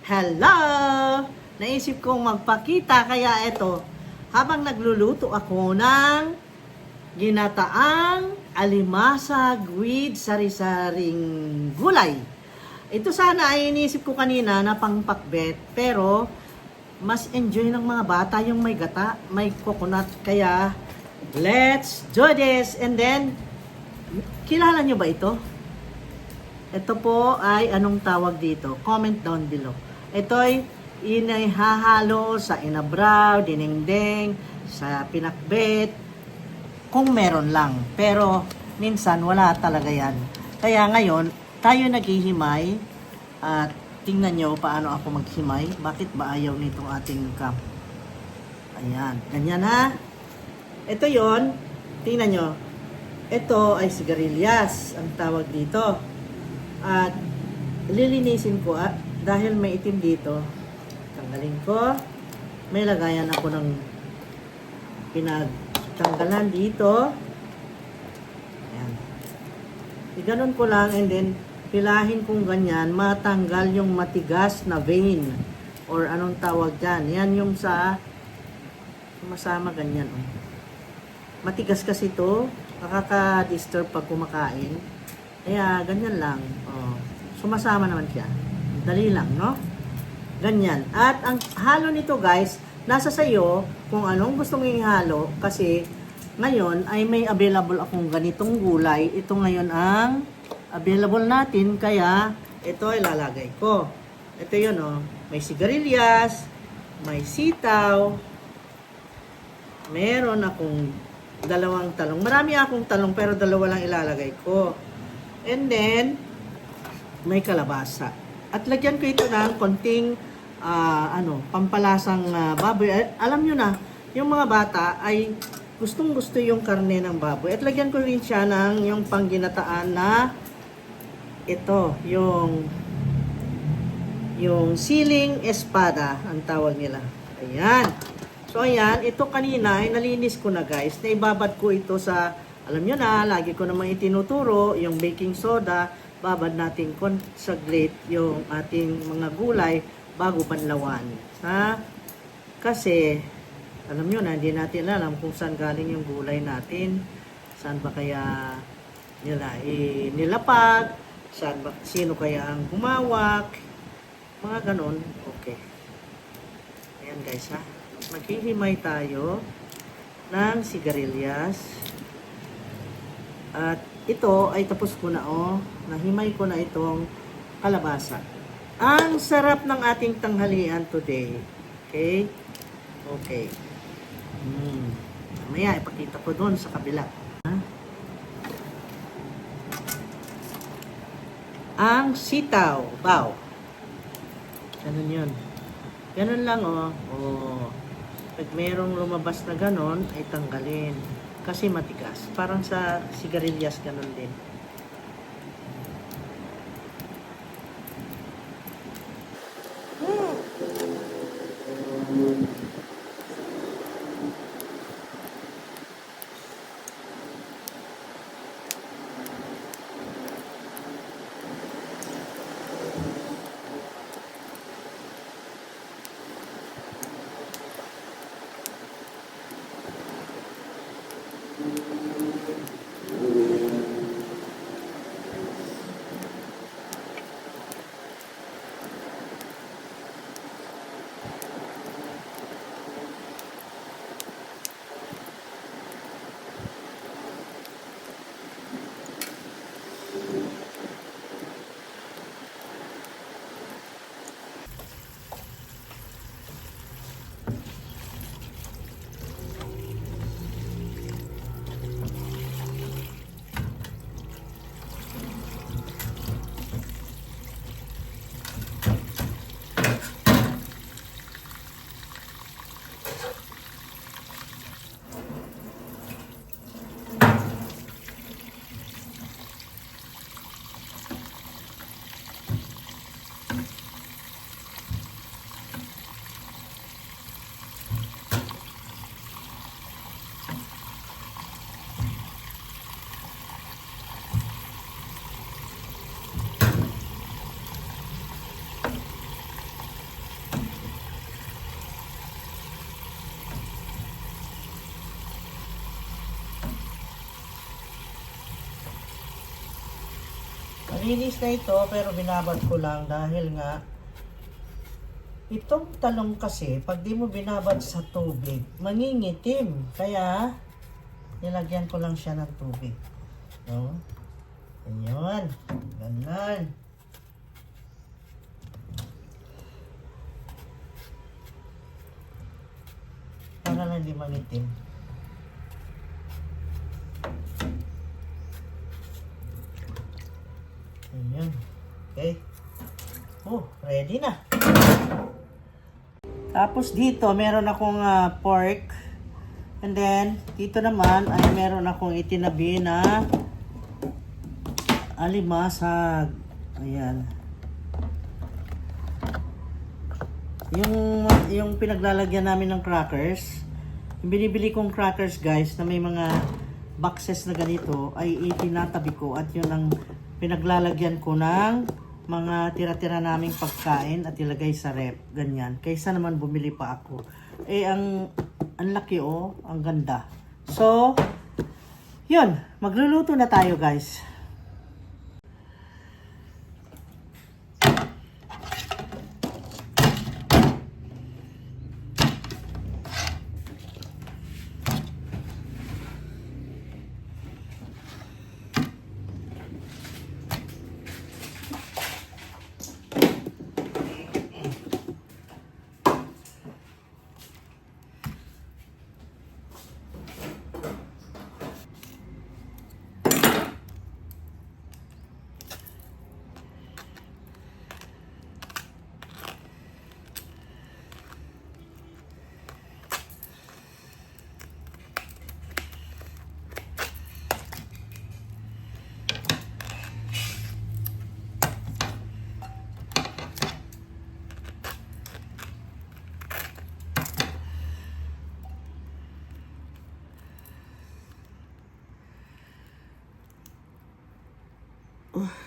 Hello! Naisip kong magpakita kaya ito, habang nagluluto ako ng ginataang alimasag with sari-saring gulay. Ito sana ay inisip ko kanina na pangpakbet, pero mas enjoy ng mga bata yung may gata, may coconut. Kaya, let's do this! And then, kilala nyo ba ito? Ito po ay anong tawag dito? Comment down below. Ito ay inihahalo sa inabraw, dinengdeng, sa pinakbet, kung meron lang. Pero minsan wala talaga yan. Kaya ngayon, tayo naghihimay at tingnan nyo paano ako maghimay. Bakit ba ayaw nitong ating cam? Ayan, ganyan ha. Ito yon, tingnan nyo. Ito ay sigarilyas, ang tawag dito. At lilinisin ko dahil may itim dito. Tanggalin ko. May lagayan ako ng pinagtanggalan dito. Ayan. Iganon ko lang and then pilahin kong ganyan, matanggal yung matigas na vein or anong tawag dyan. Yan yung sa masama ganyan. Oh. Matigas kasi ito, nakaka-disturb pag kumakain. Kaya ganyan lang. Oh. Sumasama naman siya. Dali lang, no? Ganyan. At ang halo nito guys, nasa sayo kung anong gusto mong ihalo kasi ngayon ay may available akong ganitong gulay. Ito ngayon ang available natin kaya ito ay lalagay ko. Ito yun oh. May sigarilyas, may sitaw, meron akong dalawang talong. Marami akong talong pero dalawa lang ilalagay ko. And then, may kalabasa. At lagyan ko ito ng konting pampalasang baboy. Alam nyo na, yung mga bata ay gustong gusto yung karne ng baboy. At lagyan ko rin siya ng yung pangginataan na ito, yung siling espada, ang tawag nila. Ayan. So, ayan. Ito kanina, ay nalinis ko na guys. Naibabad ko ito sa, alam nyo na, lagi ko naman itinuturo, yung baking soda, babad natin saglit yung ating mga gulay bago banlawan. Ha? Kasi, alam nyo na, hindi natin alam kung saan galing yung gulay natin. Saan ba kaya nila nilapag? Sino kaya ang humawak? Mga ganon. Okay. Ayan guys ha. Maghihimay tayo ng sigarilyas. At ito ay tapos ko na oh. Nahimay ko na itong kalabasa. Ang sarap ng ating tanghalian today. Okay? Okay. Mamaya ipakita ko doon sa kabila. Ang sitaw. Wow. Ganun yun. Ganun lang oh. Oh. Pag merong lumabas na ganon, ay tanggalin. Kasi matigas. Parang sa sigarilyas ganun din. Malinis na ito pero binabad ko lang dahil nga itong talong kasi pag di mo binabad sa tubig, mangingitim. Kaya nilagyan ko lang siya ng tubig. No? Ganyan. Ganyan. Para na hindi mangitim. Ayan. Okay. Oh, ready na. Tapos dito, meron akong pork. And then, dito naman ay meron akong itinabi na alimasag. Ayan. Yung pinaglalagyan namin ng crackers, yung binibili kong crackers guys na may mga boxes na ganito ay itinatabi ko at yun ang pinaglalagyan ko ng mga tira-tira naming pagkain at ilagay sa rep. Ganyan. Kaysa naman bumili pa ako. Eh, ang laki oh. Ang ganda. So, yun. Magluluto na tayo guys.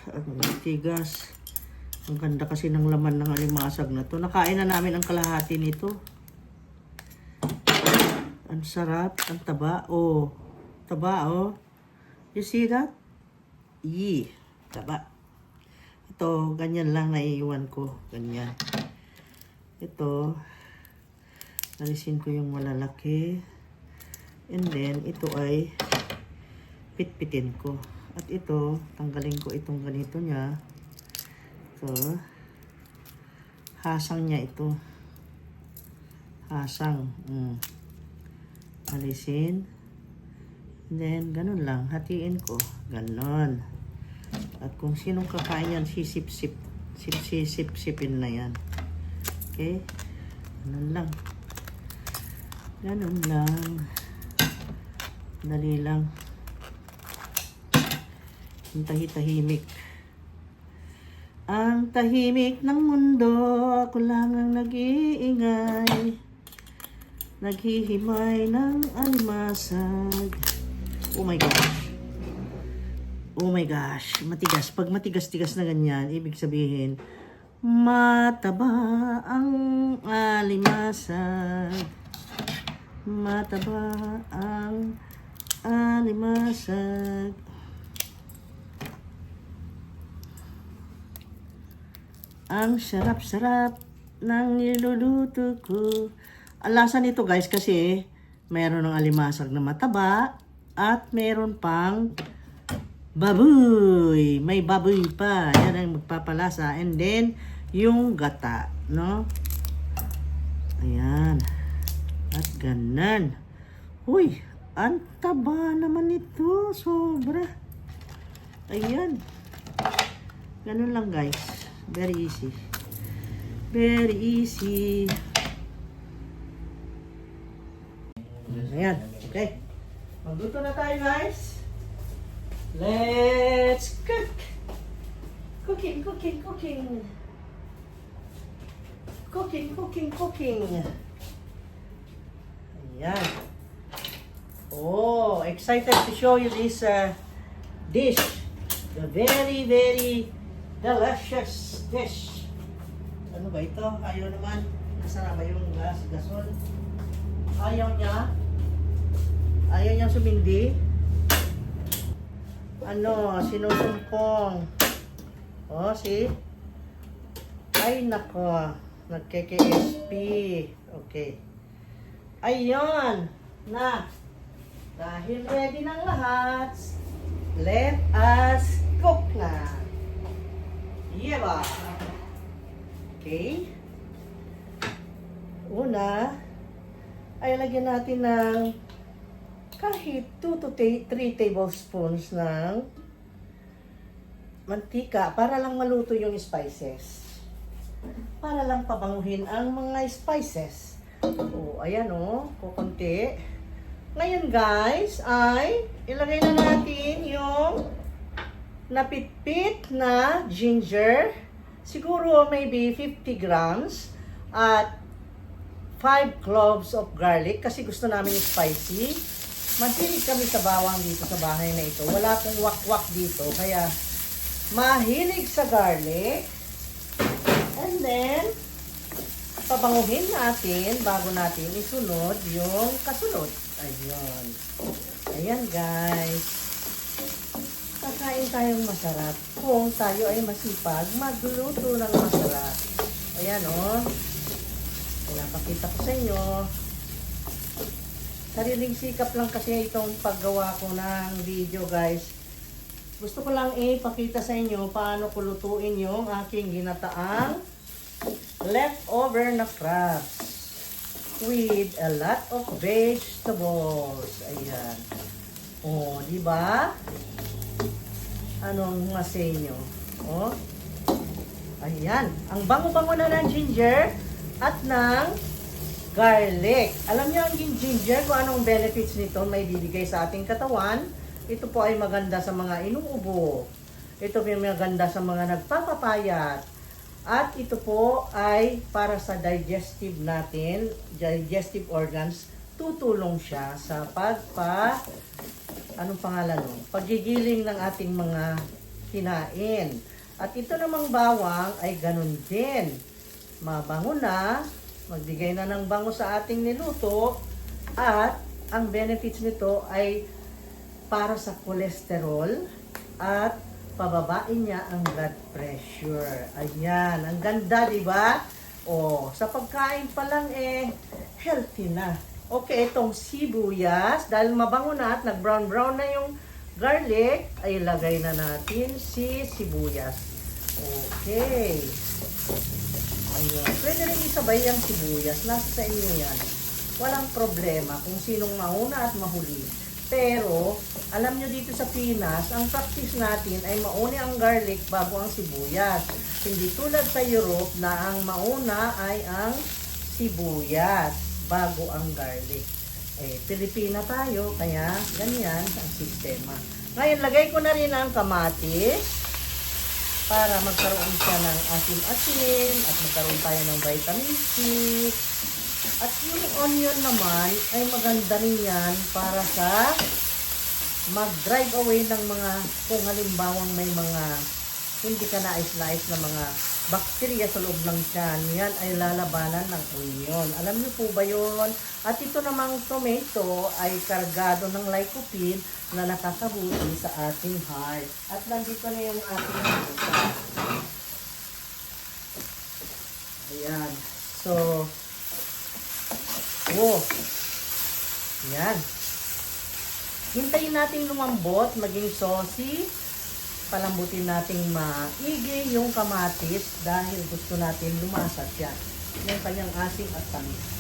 Ang tigas. Ang ganda kasi ng laman ng alimasag na to. Nakain na namin ang kalahati nito. Ang sarap. Ang taba. Oh. Taba oh. You see that? Yee. Taba. Ito, ganyan lang naiiwan ko. Ganyan. Ito, alisin ko yung malalaki. And then, ito ay pitpitin ko. At ito, tanggalin ko itong ganito niya. Ito. Hasang niya ito. Hasang. Alisin. And then, ganun lang. Hatiin ko. Ganon. At kung sinong kakain yan, sisip-sip. Sisip-sipin na yan. Okay? Ganun lang. Ganun lang. Dali lang. Ang tahimik. Ang tahimik ng mundo, ako lang ang nag-iingay. Naghihimay ng alimasag. Oh my gosh. Oh my gosh. Matigas. Pag matigas-tigas na ganyan, ibig sabihin, mataba ang alimasag. Mataba ang alimasag. Ang sarap-sarap ng niluluto ko. Ang lasa nito guys kasi meron ng alimasag na mataba at meron pang baboy. May baboy pa. Yan ang magpapalasa. And then, yung gata. No? Ayan. At ganan. Uy, ang taba naman ito. Sobra. Ayan. Ganun lang guys. Very easy. Very easy. Ayan. Okay. Magluto na tayo guys. Let's cook. Cooking. Ayan. Oh, excited to show you this dish. The very, very delicious dish. Ano ba ito? Ayaw naman. Nasaan ba yung gasol? Ayaw niya. Ayaw niyang sumindi. Ano, sinusumpong. Oh, see? Ay, nako. Nagke-KSP. Okay. Ayun. Na. Dahil ready ng lahat, let us cook na. Yeba. Okay. Una, ay lagyan natin ng kahit 2 to 3 tablespoons ng mantika para lang maluto yung spices. Para lang pabanguhin ang mga spices. O, ayan o, kukunti. Ngayon guys, ay ilagay na natin yung napitpit na ginger. Siguro maybe 50 grams. At 5 cloves of garlic kasi gusto namin spicy. Mahilig kami sa bawang dito sa bahay na ito. Wala pong wak-wak dito. Kaya mahilig sa garlic. And then, pabanguhin natin bago natin isunod yung kasunod. Ayun. Ayan guys. Kakain tayong masarap kung tayo ay masipag magluto ng masarap. Ayan o. Oh. Pinapakita ko sa inyo. Sariling sikap lang kasi itong paggawa ko ng video guys. Gusto ko lang ipakita sa inyo paano ko lutuin yung aking ginataang leftover na crabs with a lot of vegetables. Ayan. O, di ba? Anong masay nyo? O. Ayan. Ang bango-bango na ng ginger at ng garlic. Alam niyo ang ginger kung anong benefits nito may bibigay sa ating katawan. Ito po ay maganda sa mga inuubo. Ito po ay maganda sa mga nagpapapayat. At ito po ay para sa digestive natin, digestive organs. Tutulong siya sa anong pangalan nun? Paggigiling ng ating mga kinain. At ito namang bawang ay ganun din. Mabango na, magbigay na ng bango sa ating niluto. At ang benefits nito ay para sa cholesterol at pababain niya ang blood pressure. Ayan, ang ganda, di ba? O, sa pagkain pa lang healthy na. Okay, itong sibuyas, dahil mabango na at nag-brown-brown na yung garlic, ay ilagay na natin si sibuyas. Okay. Ayun. Pwede rin isabay ang sibuyas. Nasa sa inyo yan. Walang problema kung sinong mauna at mahuli. Pero, alam nyo dito sa Pinas, ang practice natin ay mauna ang garlic bago ang sibuyas. Hindi tulad sa Europe na ang mauna ay ang sibuyas bago ang garlic. Pilipina tayo, kaya ganyan ang sistema. Ngayon, lagay ko na rin ang kamatis para magkaroon siya ng asin-asin at magkaroon tayo ng vitamin C. At yung onion naman ay maganda rin yan para sa mag-drive away ng mga, kung halimbawang may mga hindi ka nais-nais na mga bakterya sa loob ng tiyan, yan ay lalabanan ng onion. Alam niyo po ba yun? At ito namang tomato ay kargado ng lycopene na nakakabuti sa ating heart. At nandito na yung ating heart. Ayan. So, yan. Hintayin natin lumambot, maging saucy. Palambutin nating maigi yung kamatis dahil gusto natin lumasat yan. Yung kanyang asim at tamis.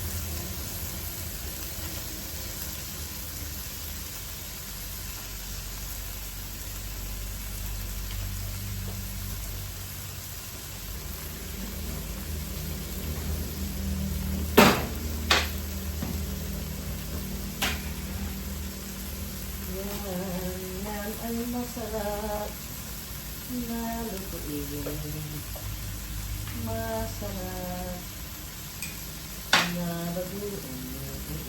Yan ay masarap na lutuin. Masarap na baguhin.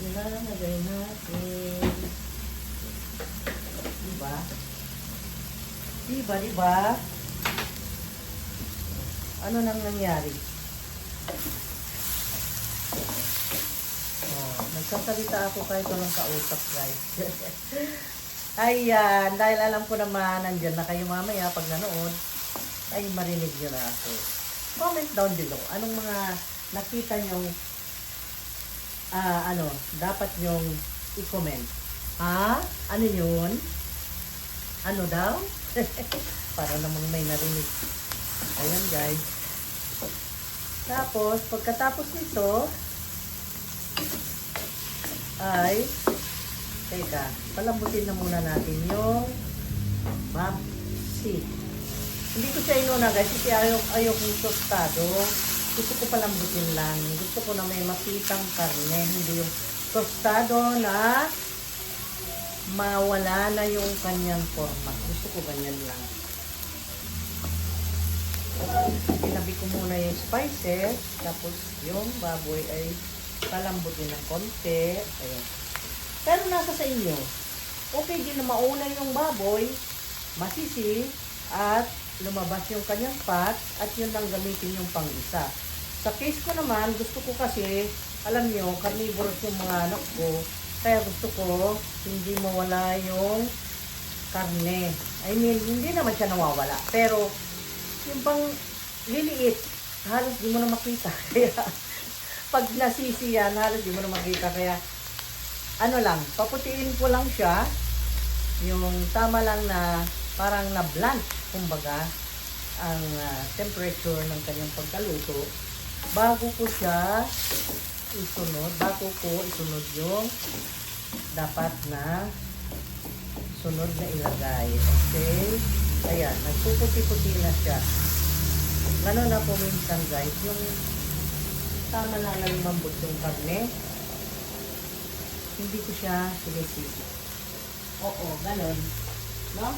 Ilalagay natin. Diba? Diba? Ano nang nangyari? Nagsasalita ako kahit walang kausap, guys. Ayan, dahil alam ko naman, nandyan na kayo mamaya pag nanood. ay marinig nyo na ako. Comment down below. Anong mga nakita nyong dapat nyong i-comment. Ha? Ano yun? Ano daw? Para namang may narinig. Ayan guys. Tapos, pagkatapos nito, ay, teka, palambutin na muna natin yung mapsi. Hindi ko siya inuna guys, kasi ayaw kong tostado. Gusto ko palambutin lang. Gusto ko na may makitang karne, hindi yung tostado na mawala na yung kanyang forma. Gusto ko ganyan lang. Tinabi ko muna yung spices, tapos yung baboy ay palambutin ng konti. Ayan. Pero nasa sa inyo. Okay din na mauna yung baboy, masisi, at lumabas yung kanyang fat, at yun lang gamitin yung pang-isa. Sa case ko naman, gusto ko kasi, alam nyo, carnivorous yung mga anak ko, kaya gusto ko hindi mawala yung karne. I mean, hindi naman siya nawawala, pero yung pang liliit, halos di mo na makita. Kaya, pag nasisi yan, halos di mo na makita. Kaya, ano lang, paputiin ko lang siya, yung tama lang na parang na-blunt, kumbaga, ang temperature ng kanyang pagkaluto, bago ko isunod yung dapat na sunod na ilagay. Okay? Ayan, nagpuputi-puti na siya. Gano'n na po minsan guys, yung tama lang na lumambot yung karne, hindi ko siya sinisisi. Oo, gano'n. No?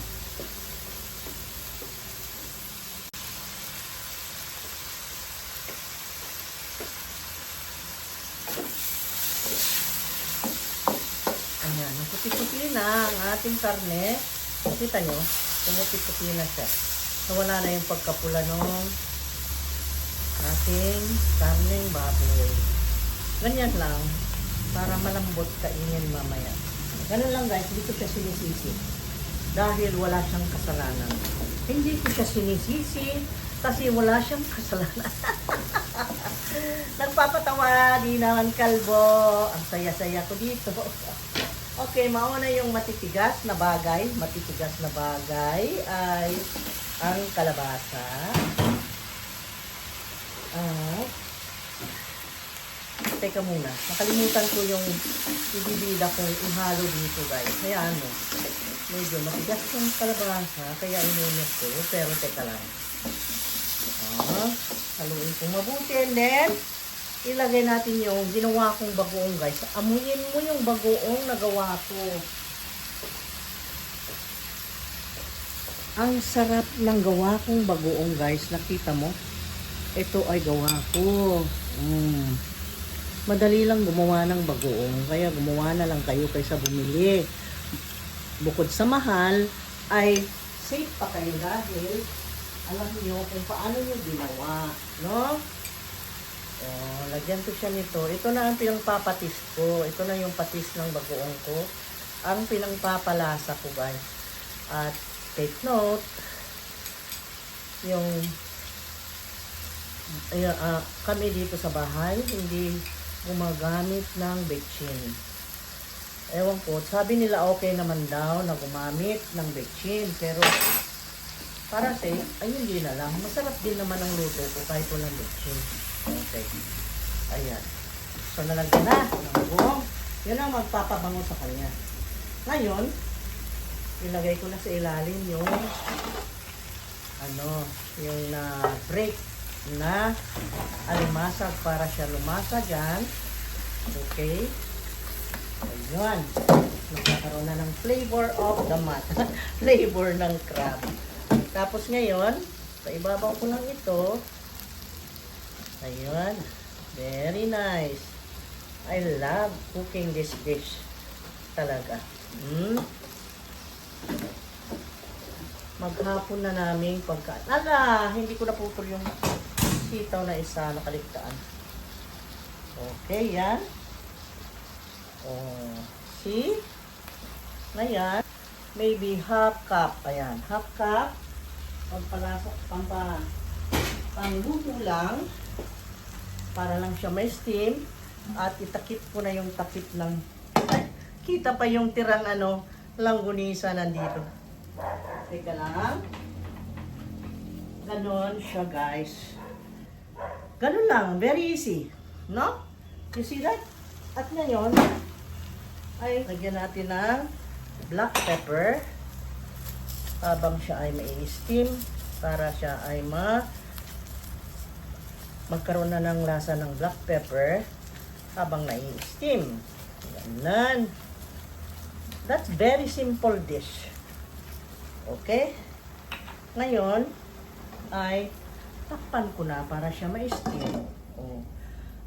Ayan, puti-puti na ang ating karne. Kita nyo, pumuti-puti na siya. So, wala na yung pagkapula ng ating karneng baboy. Ganyan lang, para malambot kainin mamaya. Ganun lang guys, hindi ko siya sinisisi. Dahil wala siyang kasalanan. Hindi ko siya sinisisi kasi wala siyang kasalanan. Nagpapatawa, di naman kalbo. Ang saya-saya ko dito. Okay, mauna yung matitigas na bagay. Matitigas na bagay ay ang kalabasa. At, teka muna, nakalimutan ko yung ibibida kong ihalo dito guys. Kaya medyo matigas yung kalabasa, kaya inunod ko. Pero teka lang. Haluin kong mabuti. And then, ilagay natin yung ginawa kong bagoong guys. Amuyin mo yung bagoong na gawa ko. Ang sarap ng gawa kong bagoong guys. Nakita mo? Ito ay gawa ko. Madali lang gumawa ng bagoong. Kaya gumawa na lang kayo kaysa bumili. Bukod sa mahal, ay safe pa kayo dahil alam niyo kung paano nyo ginawa. No? Lagyan ko siya nito. Ito na ang pinangpapatis ko. Ito na yung patis ng bagoong ko. Ang pinangpapalasa ko guys. At take note, yung kami dito sa bahay, hindi gumagamit ng betchin. Ewan ko, sabi nila okay naman daw na gumamit ng betchin. Pero para safe, ayun din na lang. Masarap din naman ang luto ko kahit walang betchin. Okay. Ayan. So, nalagyan na ng buong. Yun ang magpapabango sa kanya. Ngayon, ilagay ko na sa ilalim yung yung break na alimasag para siya lumasa dyan. Okay. Ayan. Magkakaroon na ng flavor of the mat. Flavor ng crab. Tapos ngayon, paibabaw ko lang ito. Ayun. Very nice. I love cooking this dish. Talaga. Maghapon na namin pagkain. Hindi ko naputol yung sitaw na isa. Nakaligtaan. Okay, yan. See? Ngayon, maybe half cup. Ayan, half cup Pagpalasok, pangluto lang. Para lang siya may steam. At itakip ko na yung takip ng... Ay, kita pa yung tirang langgunisa nandito. Teka lang. Ganon siya, guys. Ganon lang. Very easy. No? You see that? At ngayon, ay lagyan natin ng black pepper. Habang siya ay may steam. Para siya ay magkaroon na ng lasa ng black pepper. Habang nai-steam. Ganun. That's very simple dish. Okay? Ngayon, ay takpan ko na para siya ma-steam. Oh.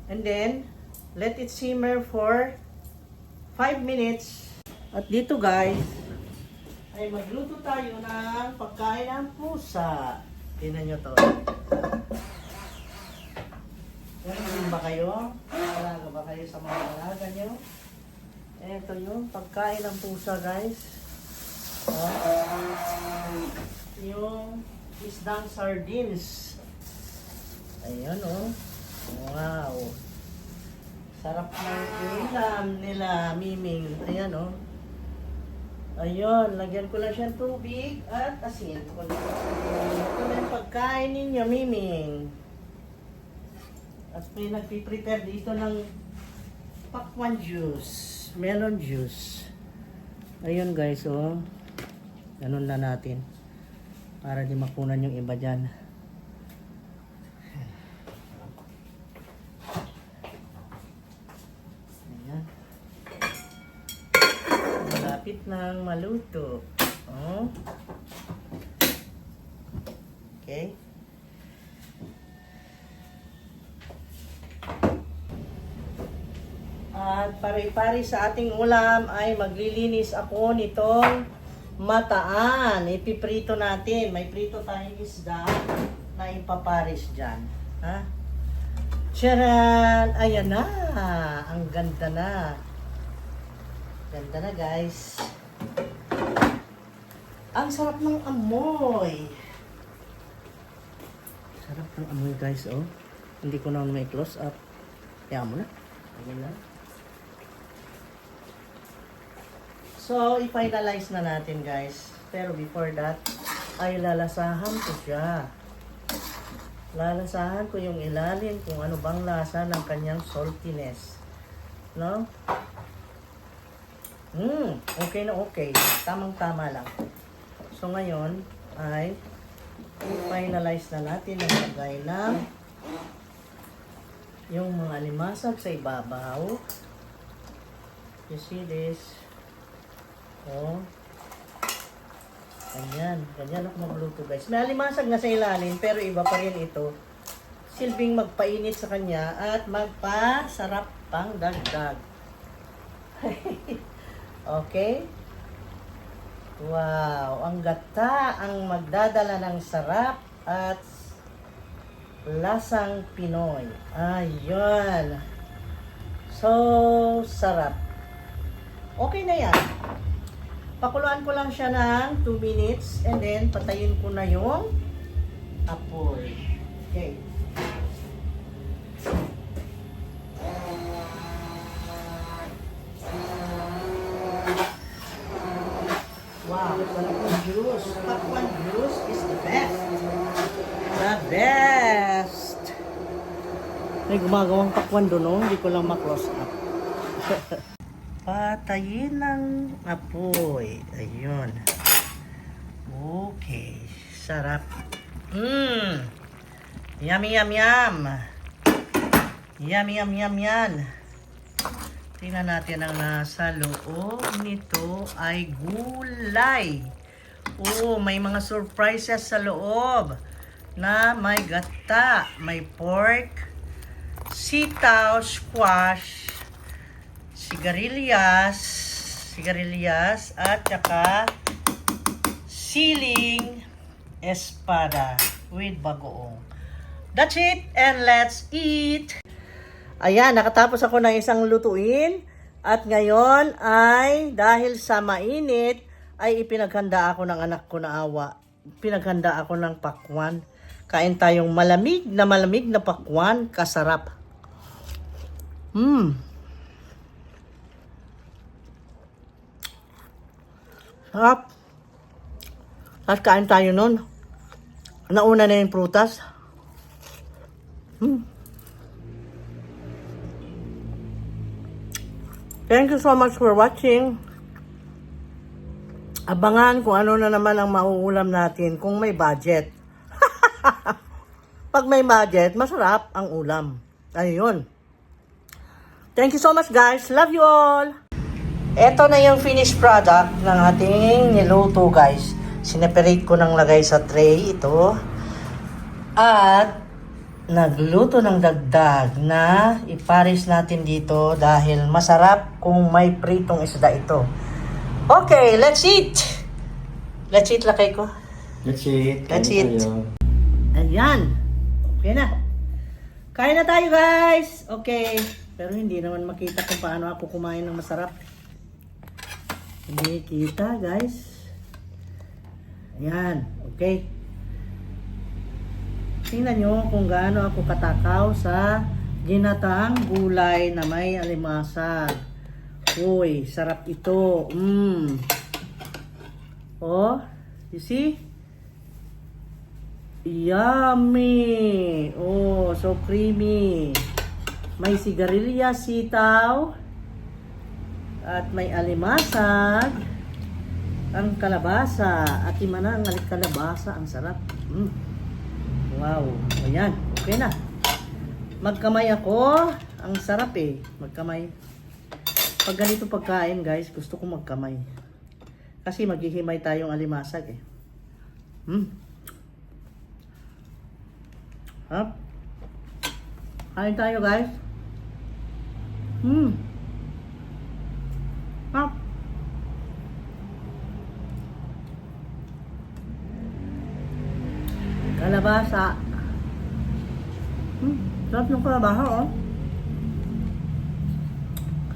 And then, let it simmer for 5 minutes. At dito guys, ay magluto tayo ng pagkain ng pusa. Tingnan nyo to. Ganun ba kayo? Alaga ba kayo sa mga alaga nyo? Ito yung pagkain ng pusa guys. Yung isdang sardines. Ayan Wow. Sarap ng ulam nila, Miming. Ayan Ayun, lagyan ko lang siya ng tubig at asin. Ito na yung pagkain ninyo, Miming. At may nagpiprepare dito ng pakwan juice. Melon juice. Ayun guys, ganun na natin. Para di makunan yung iba dyan. Ayan. Malapit nang maluto. Okay. At pare-pare sa ating ulam ay maglilinis ako nitong mataan. Ipiprito natin. May prito tayong isda na ipaparis dyan. Ha? Tcharan! Ayan na! Ang ganda na. Ganda na guys. Ang sarap ng amoy. Sarap ng amoy guys, Hindi ko na may close up. Kaya mo na. Ayan na. So, i-finalize na natin guys. Pero before that, ay lalasahan ko siya. Lalasahan ko yung ilalim kung ano bang lasa ng kanyang saltiness. No? Okay na okay. Tamang-tama lang. So, ngayon ay i-finalize na natin ang lagay ng yung mga limasag sa ibabaw. You see this? Ganyan. Ganyan ako magluto guys. May alimasag na sa ilalim pero iba pa rin ito. Silbing magpainit sa kanya at magpasarap pang dagdag. Okay? Wow! Ang gata ang magdadala ng sarap at lasang Pinoy. Ayun. So, sarap. Okay na yan. Pakuluan ko lang siya ng 2 minutes and then patayin ko na yung apoy. Okay. Wow, sarap ng juice. Pakwan juice is the best. The best. May gumagawang pakwan doon, hindi ko lang ma-close up. Patayin ng apoy. Ayun. Okay. Sarap. Yummy, yum, yum. Yummy, yum, yum, yan. Tingnan natin ang nasa loob nito ay gulay. May mga surprises sa loob na may gata, may pork, sitaw, squash, sigarilyas at saka siling espada with bagoong. That's it and let's eat! Ayan, nakatapos ako ng isang lutuin at ngayon ay dahil sa mainit ay ipinaghanda ako ng anak ko na awa. pinaghanda ako ng pakwan. Kain tayong malamig na pakwan, kasarap. Sarap. At kain tayo nun. Nauna na yung prutas. Thank you so much for watching. Abangan kung ano na naman ang mauulam natin kung may budget. Pag may budget, masarap ang ulam. Ayun. Thank you so much guys. Love you all. Ito na yung finished product ng ating niluto guys. Sineperate ko ng lagay sa tray ito. At nagluto ng dagdag na ipares natin dito dahil masarap kung may pritong isda ito. Okay, let's eat! Let's eat, lakay ko. Let's eat. Let's eat. Ayan. Okay na. Kain na tayo, guys. Okay. Pero hindi naman makita kung paano ako kumain ng masarap. Hindi kita, guys. Ayan. Okay. Tingnan nyo kung gaano ako katakaw sa ginataang gulay na may alimasag. Uy, sarap ito. Oh, you see? Yummy! Oh, so creamy. May sigarilyas, sitaw, at may alimasag, ang kalabasa, at imana ang kalabasa, ang sarap. Wow, ayan, okay na. Magkamay ako, ang sarap eh, magkamay. Pag ganito pagkain guys, gusto ko magkamay. Kasi maghihimay tayong alimasag eh. Hap. Kain tayo guys. Hap. Kalabasa. Sarap ng kalabasa oh.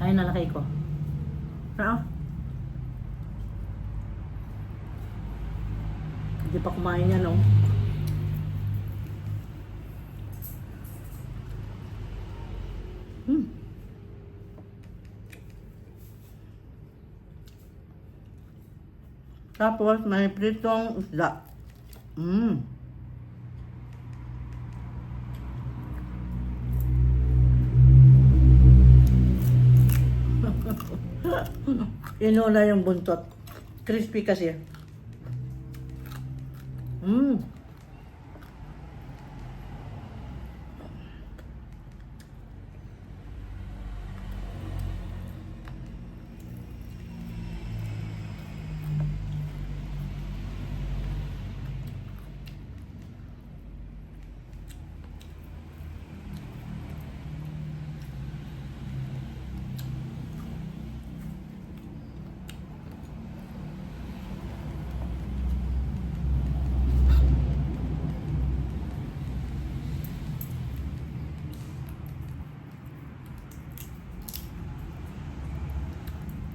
Kain na lakay ko. Hindi pa kumain yan, no? Tapos, may pritong isda. Inuna yung buntot. Crispy kasi.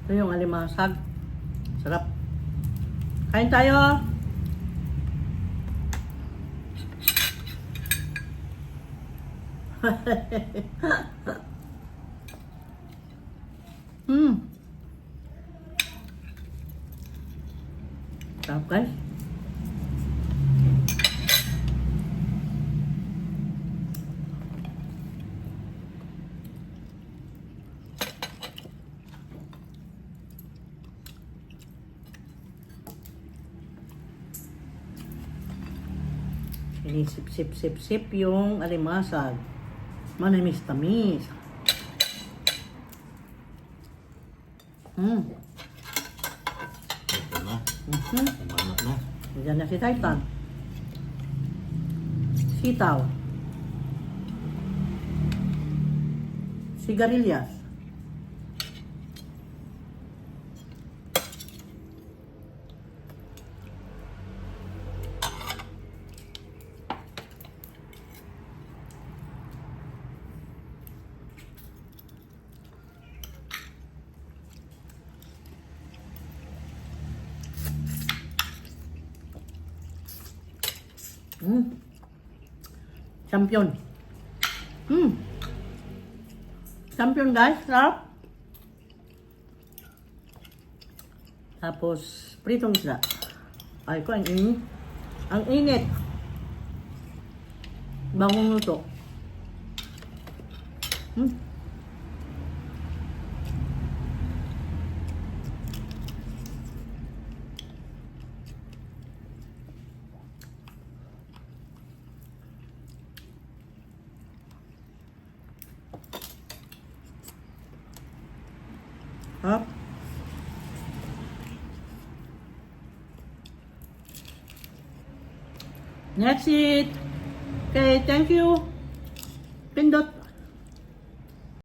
Ito yung alimasag. Sarap. Kain tayo. Sarap guys. Inisip-sip-sip-sip yung alimasag. Manamis-tamis. Ito na. Nabanat na. Diyan na si Titan. Sitaw. Sigarilyas. Champion. Champion guys, sarap. Tapos, pritong isda. Ay ko, ang init. Ang init. Bagong luto. Sarap. That's it. Okay, thank you. Pindot.